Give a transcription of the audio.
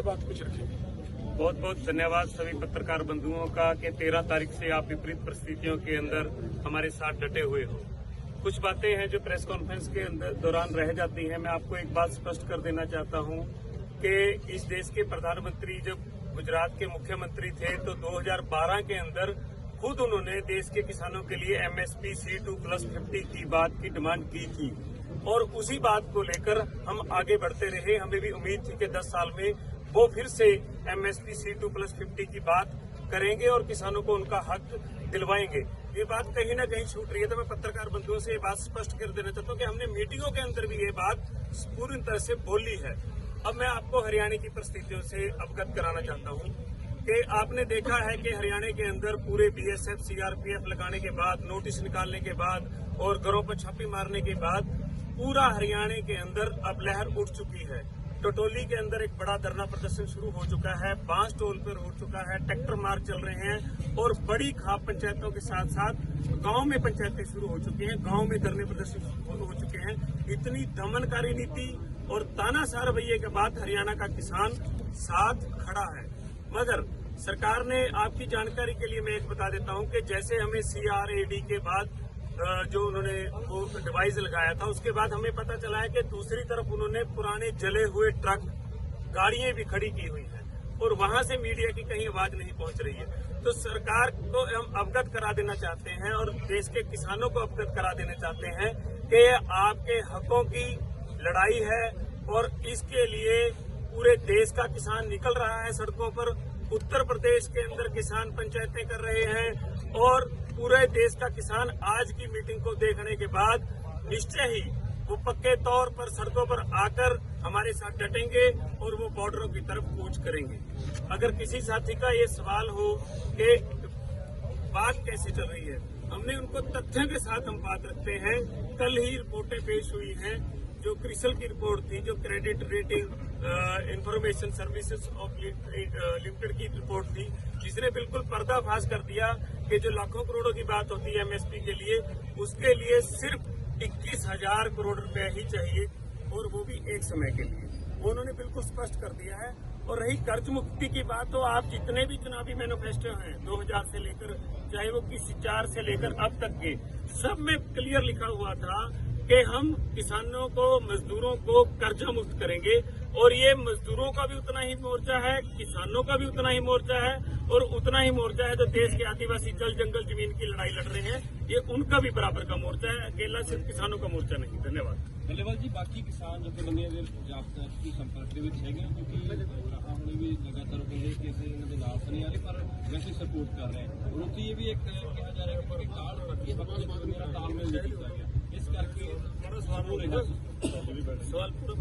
ये बात कुछ रखेंगे। बहुत बहुत धन्यवाद सभी पत्रकार बंधुओं का कि 13 तारीख से आप विपरीत परिस्थितियों के अंदर हमारे साथ डटे हुए हो। कुछ बातें हैं जो प्रेस कॉन्फ्रेंस के दौरान रह जाती हैं। मैं आपको एक बात स्पष्ट कर देना चाहता हूं कि इस देश के प्रधानमंत्री जब गुजरात के मुख्यमंत्री थे तो 2012 के अंदर खुद उन्होंने देश के किसानों के लिए MSP C2+50 की बात की डिमांड की थी और उसी बात को लेकर हम आगे बढ़ते रहे। हमें भी उम्मीद थी कि 10 साल में वो फिर से MSP C2+50 की बात करेंगे और किसानों को उनका हक दिलवाएंगे। ये बात कहीं ना कहीं छूट रही है, तो मैं पत्रकार बंधुओं से ये बात स्पष्ट कर देना चाहता हूँ कि हमने मीटिंगों के अंदर भी ये बात पूरी तरह से बोली है। अब मैं आपको हरियाणा की परिस्थितियों से अवगत कराना चाहता हूँ कि आपने देखा है कि हरियाणा के अंदर पूरे BSF CRPF लगाने के बाद, नोटिस निकालने के बाद और घरों पर छापे मारने के बाद पूरा हरियाणा के अंदर अब लहर उठ चुकी है। टटोली के अंदर एक बड़ा धरना प्रदर्शन शुरू हो चुका है, बांस टोल पर हो चुका है, ट्रैक्टर मार्च चल रहे हैं और बड़ी खाप पंचायतों के साथ साथ गांव में पंचायतें शुरू हो चुकी हैं, गांव में धरने प्रदर्शन शुरू हो चुके हैं। इतनी दमनकारी नीति और तानाशाह रवैये के बाद हरियाणा का किसान साथ खड़ा है। मगर सरकार ने, आपकी जानकारी के लिए मैं एक बता देता हूं कि जैसे हमें CRAD के बाद जो उन्होंने वो डिवाइस लगाया था, उसके बाद हमें पता चला है कि दूसरी तरफ उन्होंने पुराने जले हुए ट्रक, गाड़ियां भी खड़ी की हुई हैं और वहां से मीडिया की कहीं आवाज नहीं पहुंच रही है। तो सरकार को हम अवगत करा देना चाहते हैं और देश के किसानों को अवगत करा देना चाहते हैं कि आपके हकों की लड़ाई है और इसके लिए पूरे देश का किसान निकल रहा है सड़कों पर। उत्तर प्रदेश के अंदर किसान पंचायतें कर रहे हैं और पूरे देश का किसान आज की मीटिंग को देखने के बाद निश्चय ही वो पक्के तौर पर सड़कों पर आकर हमारे साथ डटेंगे और वो बॉर्डरों की तरफ कूच करेंगे। अगर किसी साथी का ये सवाल हो कि बात कैसे चल रही है, हमने उनको तथ्यों के साथ हम बात रखते हैं। कल ही रिपोर्टें पेश हुई हैं, जो क्रिसल की रिपोर्ट थी, जो credit rating information services of limited की रिपोर्ट थी, जिसने बिल्कुल पर्दाफाश कर दिया कि जो लाखों करोड़ों की बात होती है MSP के लिए, उसके लिए सिर्फ 21,000 करोड़ रुपए ही चाहिए और वो भी एक समय के लिए। उन्होंने बिल्कुल स्पष्ट कर दिया है। और रही कर्ज मुक्ति की बात, तो आप जितने भी चुनावी मैनिफेस्टो हैं 2000 से लेकर, चाहे वो किसी 4 से लेकर अब तक के, सब में क्लियर लिखा हुआ था कि हम किसानों को, मजदूरों को कर्जा मुक्त करेंगे और ये मजदूरों का भी उतना ही मोर्चा है, किसानों का भी उतना ही मोर्चा है और उतना ही मोर्चा है जो देश के आदिवासी जल जंगल जमीन की लड़ाई लड़ रहे हैं, ये उनका भी बराबर का मोर्चा है, अकेला सिर्फ किसानों का मोर्चा नहीं। धन्यवाद। धन्यवाद जी। बाकी किसान जथेबंदियां ਦੇ संपर्क ਦੇ ਵਿੱਚ ਹੈਗੇ ਕਿਉਂਕਿ ਰਾਹਾਂ ਹੁਣੇ ਵੀ ਲਗਾਤਾਰ ਕਹਿੰਦੇ ਕਿ ਅਸੀਂ ਇਹਨਾਂ ਦੇ ਨਾਲ ਤਾਂ ਨਹੀਂ ਆ ਰਹੇ ਪਰ ਵੈਸੇ ਸਪੋਰਟ ਕਰ ਰਹੇ ਹਾਂ। और ਉੱਥੇ ਇਹ ਵੀ ਇੱਕ ਕਿਹਾ ਜਾ ਰਿਹਾ ਕਿ ਕਾਰਡ ਰੱਖੀ ਬਾਕੀ ਮੇਰਾ ਤਾਲਮੇਲ ਨਹੀਂ ਕੀਤਾ ਗਿਆ, ਇਸ ਕਰਕੇ ਬੜਾ ਸਵਾਲ ਹੋ ਰਿਹਾ। सवाल पूरा